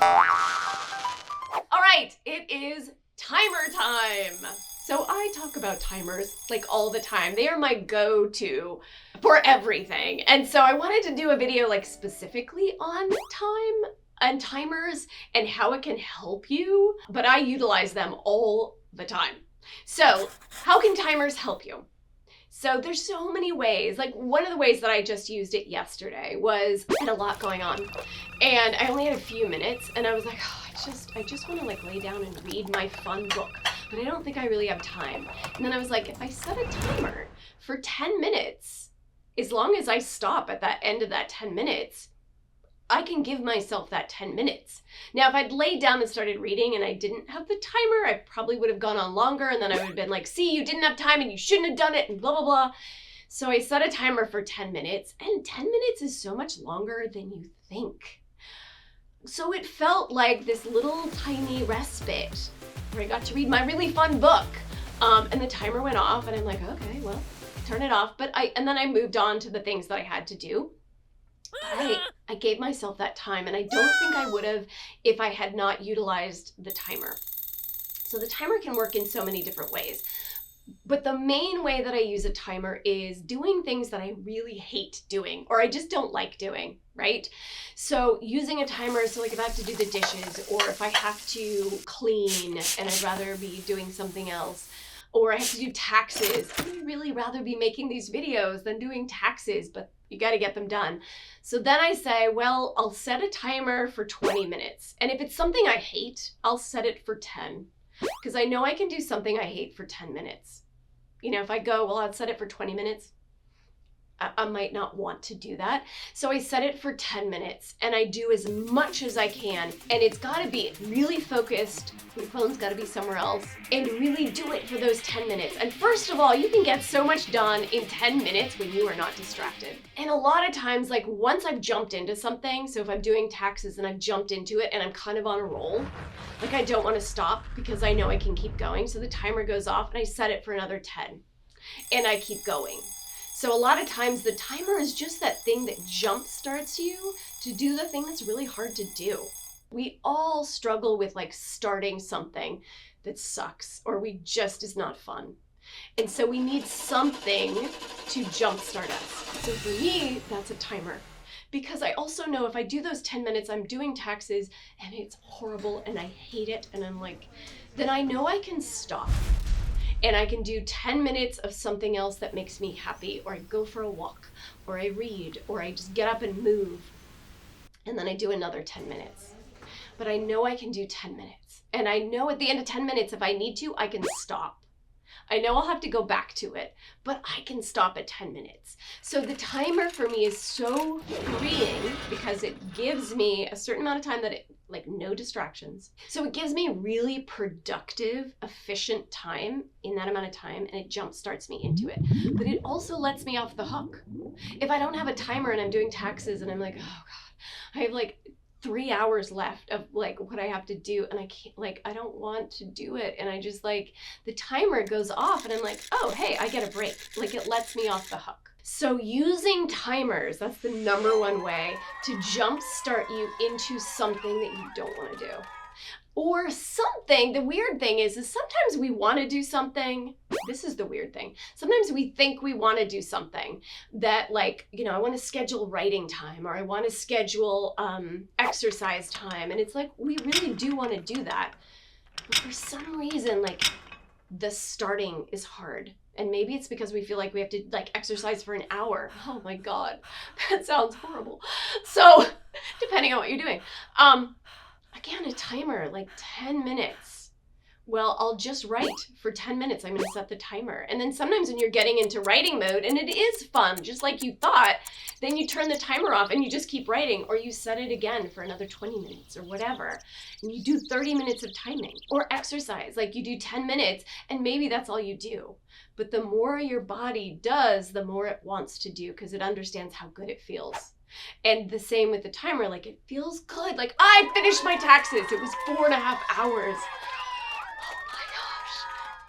All right, it is timer time. So I talk about timers like all the time. They are my go-to for everything. And so I wanted to do a video like specifically on time and timers and how it can help you, but I utilize them all the time. So how can timers help you? So there's so many ways. Like one of the ways that I just used it yesterday was I had a lot going on and I only had a few minutes and I was like, oh, I just want to like lay down and read my fun book, but I don't think I really have time. And then I was like, if I set a timer for 10 minutes, as long as I stop at that end of that 10 minutes, I can give myself that 10 minutes. Now, if I'd laid down and started reading and I didn't have the timer, I probably would have gone on longer and then I would have been like, see, you didn't have time and you shouldn't have done it and blah, blah, blah. So I set a timer for 10 minutes and 10 minutes is so much longer than you think. So it felt like this little tiny respite where I got to read my really fun book. And the timer went off and I'm like, okay, well, turn it off. And then I moved on to the things that I had to do. I gave myself that time and I don't think I would have if I had not utilized the timer. So the timer can work in so many different ways. But the main way that I use a timer is doing things that I really hate doing or I just don't like doing, right? So using a timer, so like if I have to do the dishes or if I have to clean and I'd rather be doing something else, or I have to do taxes. I'd really rather be making these videos than doing taxes, but you got to get them done. So then I say, well, I'll set a timer for 20 minutes. And if it's something I hate, I'll set it for 10 because I know I can do something I hate for 10 minutes. You know, if I go, well, I'll set it for 20 minutes. I might not want to do that. So I set it for 10 minutes and I do as much as I can. And it's gotta be really focused. Your phone's gotta be somewhere else and really do it for those 10 minutes. And first of all, you can get so much done in 10 minutes when you are not distracted. And a lot of times, like once I've jumped into something, so if I'm doing taxes and I've jumped into it and I'm kind of on a roll, like I don't wanna stop because I know I can keep going. So the timer goes off and I set it for another 10 and I keep going. So a lot of times the timer is just that thing that jump starts you to do the thing that's really hard to do. We all struggle with like starting something that sucks or we just is not fun. And so we need something to jumpstart us. So for me, that's a timer. Because I also know if I do those 10 minutes, I'm doing taxes and it's horrible and I hate it and I'm like, then I know I can stop. And I can do 10 minutes of something else that makes me happy, or I go for a walk, or I read, or I just get up and move. And then I do another 10 minutes. But I know I can do 10 minutes. And I know at the end of 10 minutes, if I need to, I can stop. I know I'll have to go back to it, but I can stop at 10 minutes. So the timer for me is so freeing because it gives me a certain amount of time that like no distractions. So it gives me really productive, efficient time in that amount of time and it jump starts me into it. But it also lets me off the hook. If I don't have a timer and I'm doing taxes and I'm like, oh God, I have like 3 hours left of like what I have to do and I can't, like, I don't want to do it. And I just like, the timer goes off and I'm like, oh, hey, I get a break. Like it lets me off the hook. So using timers, that's the #1 way to jumpstart you into something that you don't want to do. Or something, the weird thing is sometimes we want to do something. This is the weird thing. Sometimes we think we want to do something that like, you know, I want to schedule writing time or I want to schedule exercise time. And it's like, we really do want to do that. But for some reason, like the starting is hard. And maybe it's because we feel like we have to like exercise for an hour. Oh my God, that sounds horrible. So depending on what you're doing. Again, a timer, like 10 minutes. Well, I'll just write for 10 minutes. I'm going to set the timer. And then sometimes when you're getting into writing mode and it is fun, just like you thought, then you turn the timer off and you just keep writing or you set it again for another 20 minutes or whatever. And you do 30 minutes of timing or exercise, like you do 10 minutes and maybe that's all you do. But the more your body does, the more it wants to do because it understands how good it feels. And the same with the timer, like it feels good. Like I finished my taxes. It was 4.5 hours. Oh my gosh.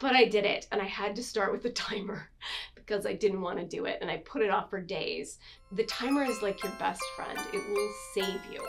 But I did it and I had to start with the timer because I didn't want to do it and I put it off for days. The timer is like your best friend. It will save you.